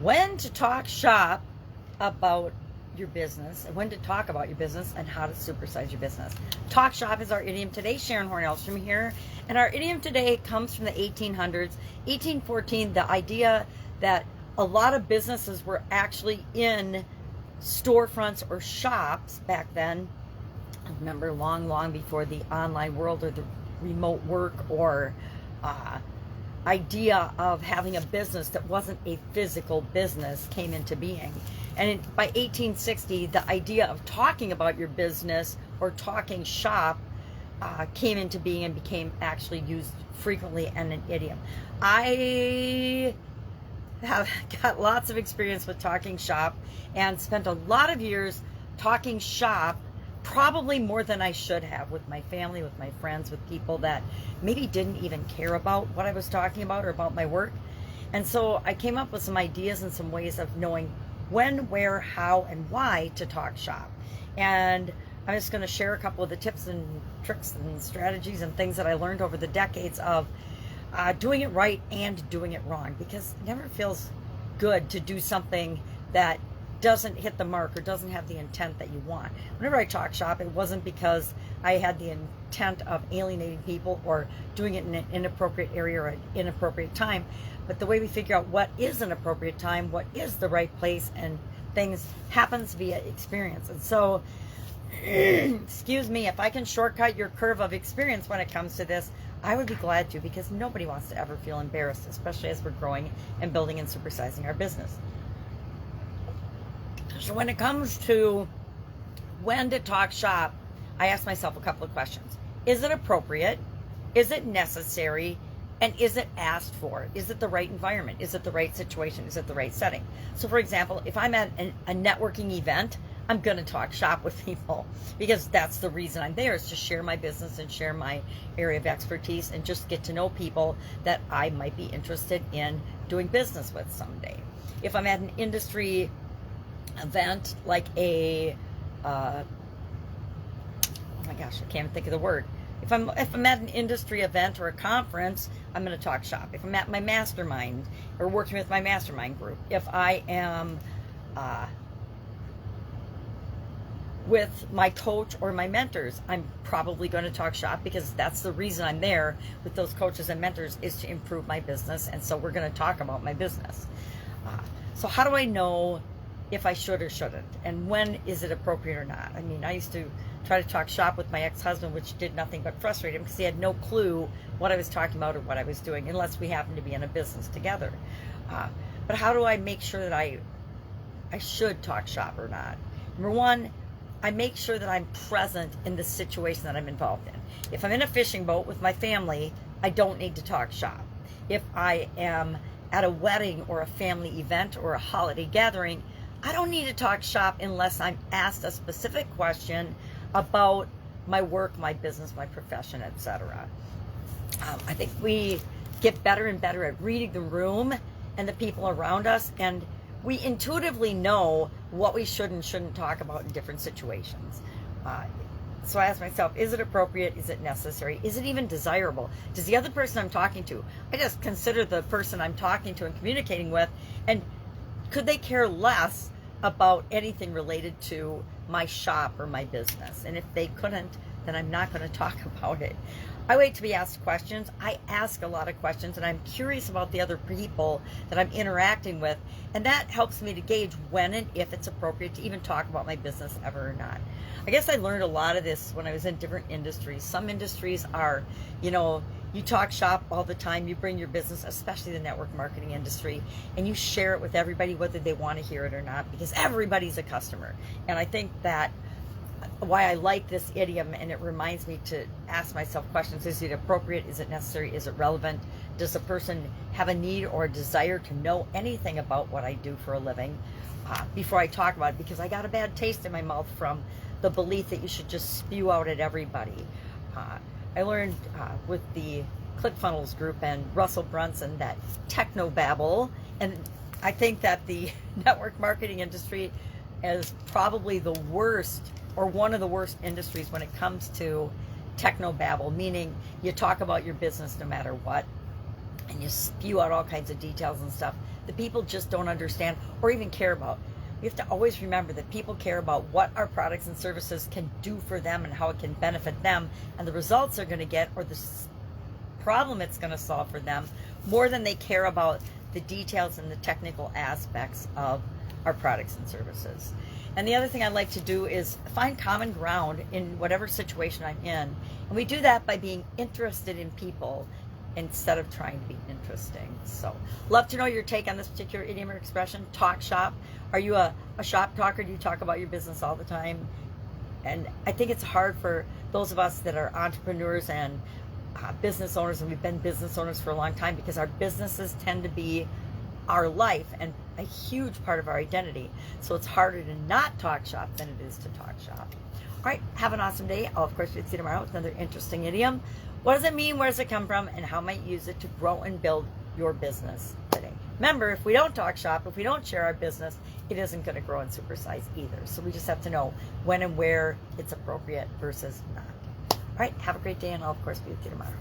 when to talk shop about your business, and when to talk about your business, and how to supersize your business. Talk shop is our idiom today. Sharon Horne-Ellstrom here. And our idiom today comes from the 1800s. 1814, the idea that a lot of businesses were actually in storefronts or shops back then. I remember long before the online world or the remote work or idea of having a business that wasn't a physical business came into being. And by 1860, the idea of talking about your business or talking shop came into being and became actually used frequently and an idiom. I have got lots of experience with talking shop and spent a lot of years talking shop, probably more than I should have, with my family, with my friends, with people that maybe didn't even care about what I was talking about or about my work. And so I came up with some ideas and some ways of knowing when, where, how, and why to talk shop. And I'm just going to share a couple of the tips and tricks and strategies and things that I learned over the decades of doing it right and doing it wrong, because it never feels good to do something that doesn't hit the mark or doesn't have the intent that you want. Whenever I talk shop, it wasn't because I had the intent of alienating people or doing it in an inappropriate area or an inappropriate time, but the way we figure out what is an appropriate time, what is the right place, and things happens via experience. And so, excuse me, if I can shortcut your curve of experience when it comes to this, I would be glad to, because nobody wants to ever feel embarrassed, especially as we're growing and building and supersizing our business. So when it comes to when to talk shop, I ask myself a couple of questions. Is it appropriate? Is it necessary? And is it asked for? Is it the right environment? Is it the right situation? Is it the right setting? So for example, if I'm at a networking event, I'm going to talk shop with people, because that's the reason I'm there, is to share my business and share my area of expertise and just get to know people that I might be interested in doing business with someday. If I'm at an industry event like a oh my gosh, I can't think of the word. If I'm at an industry event or a conference, I'm going to talk shop. If I'm at my mastermind or working with my mastermind group, if I am with my coach or my mentors, I'm probably going to talk shop, because that's the reason I'm there with those coaches and mentors, is to improve my business. And so we're going to talk about my business. So how do I know if I should or shouldn't, and when is it appropriate or not? I mean, I used to try to talk shop with my ex-husband, which did nothing but frustrate him, because he had no clue what I was talking about or what I was doing, unless we happened to be in a business together. But how do I make sure that I should talk shop or not? Number one, I make sure that I'm present in the situation that I'm involved in. If I'm in a fishing boat with my family, I don't need to talk shop. If I am at a wedding or a family event or a holiday gathering, I don't need to talk shop unless I'm asked a specific question about my work, my business, my profession, etc. I think we get better and better at reading the room and the people around us, and we intuitively know what we should and shouldn't talk about in different situations. So I ask myself, is it appropriate? Is it necessary? Is it even desirable? Does the other person I'm talking to, I just consider the person I'm talking to and communicating with, and could they care less about anything related to my shop or my business? And if they couldn't, then I'm not going to talk about it. I wait to be asked questions. I ask a lot of questions, and I'm curious about the other people that I'm interacting with, and that helps me to gauge when and if it's appropriate to even talk about my business ever or not. I guess I learned a lot of this when I was in different industries. Some industries are, you talk shop all the time. You bring your business, especially the network marketing industry, and you share it with everybody, whether they want to hear it or not, because everybody's a customer. And I think that why I like this idiom, and it reminds me to ask myself questions. Is it appropriate? Is it necessary? Is it relevant? Does the person have a need or a desire to know anything about what I do for a living before I talk about it? Because I got a bad taste in my mouth from the belief that you should just spew out at everybody. I learned with the ClickFunnels group and Russell Brunson that technobabble, and I think that the network marketing industry is probably the worst, or one of the worst industries when it comes to technobabble, meaning you talk about your business no matter what, and you spew out all kinds of details and stuff that people just don't understand or even care about. We have to always remember that people care about what our products and services can do for them and how it can benefit them and the results they're going to get or the problem it's going to solve for them, more than they care about the details and the technical aspects of our products and services. And the other thing I like to do is find common ground in whatever situation I'm in. And we do that by being interested in people instead of trying to be interesting. So, love to know your take on this particular idiom or expression. Talk shop. Are you a shop talker? Do you talk about your business all the time? And I think it's hard for those of us that are entrepreneurs and business owners, and we've been business owners for a long time, because our businesses tend to be our life and a huge part of our identity. So it's harder to not talk shop than it is to talk shop. All right, have an awesome day. I'll, of course, see you tomorrow with another interesting idiom. What does it mean? Where does it come from? And how might you use it to grow and build your business today? Remember, if we don't talk shop, if we don't share our business, it isn't going to grow and supersize either. So we just have to know when and where it's appropriate versus not. All right, have a great day, and I'll, of course, be with you tomorrow.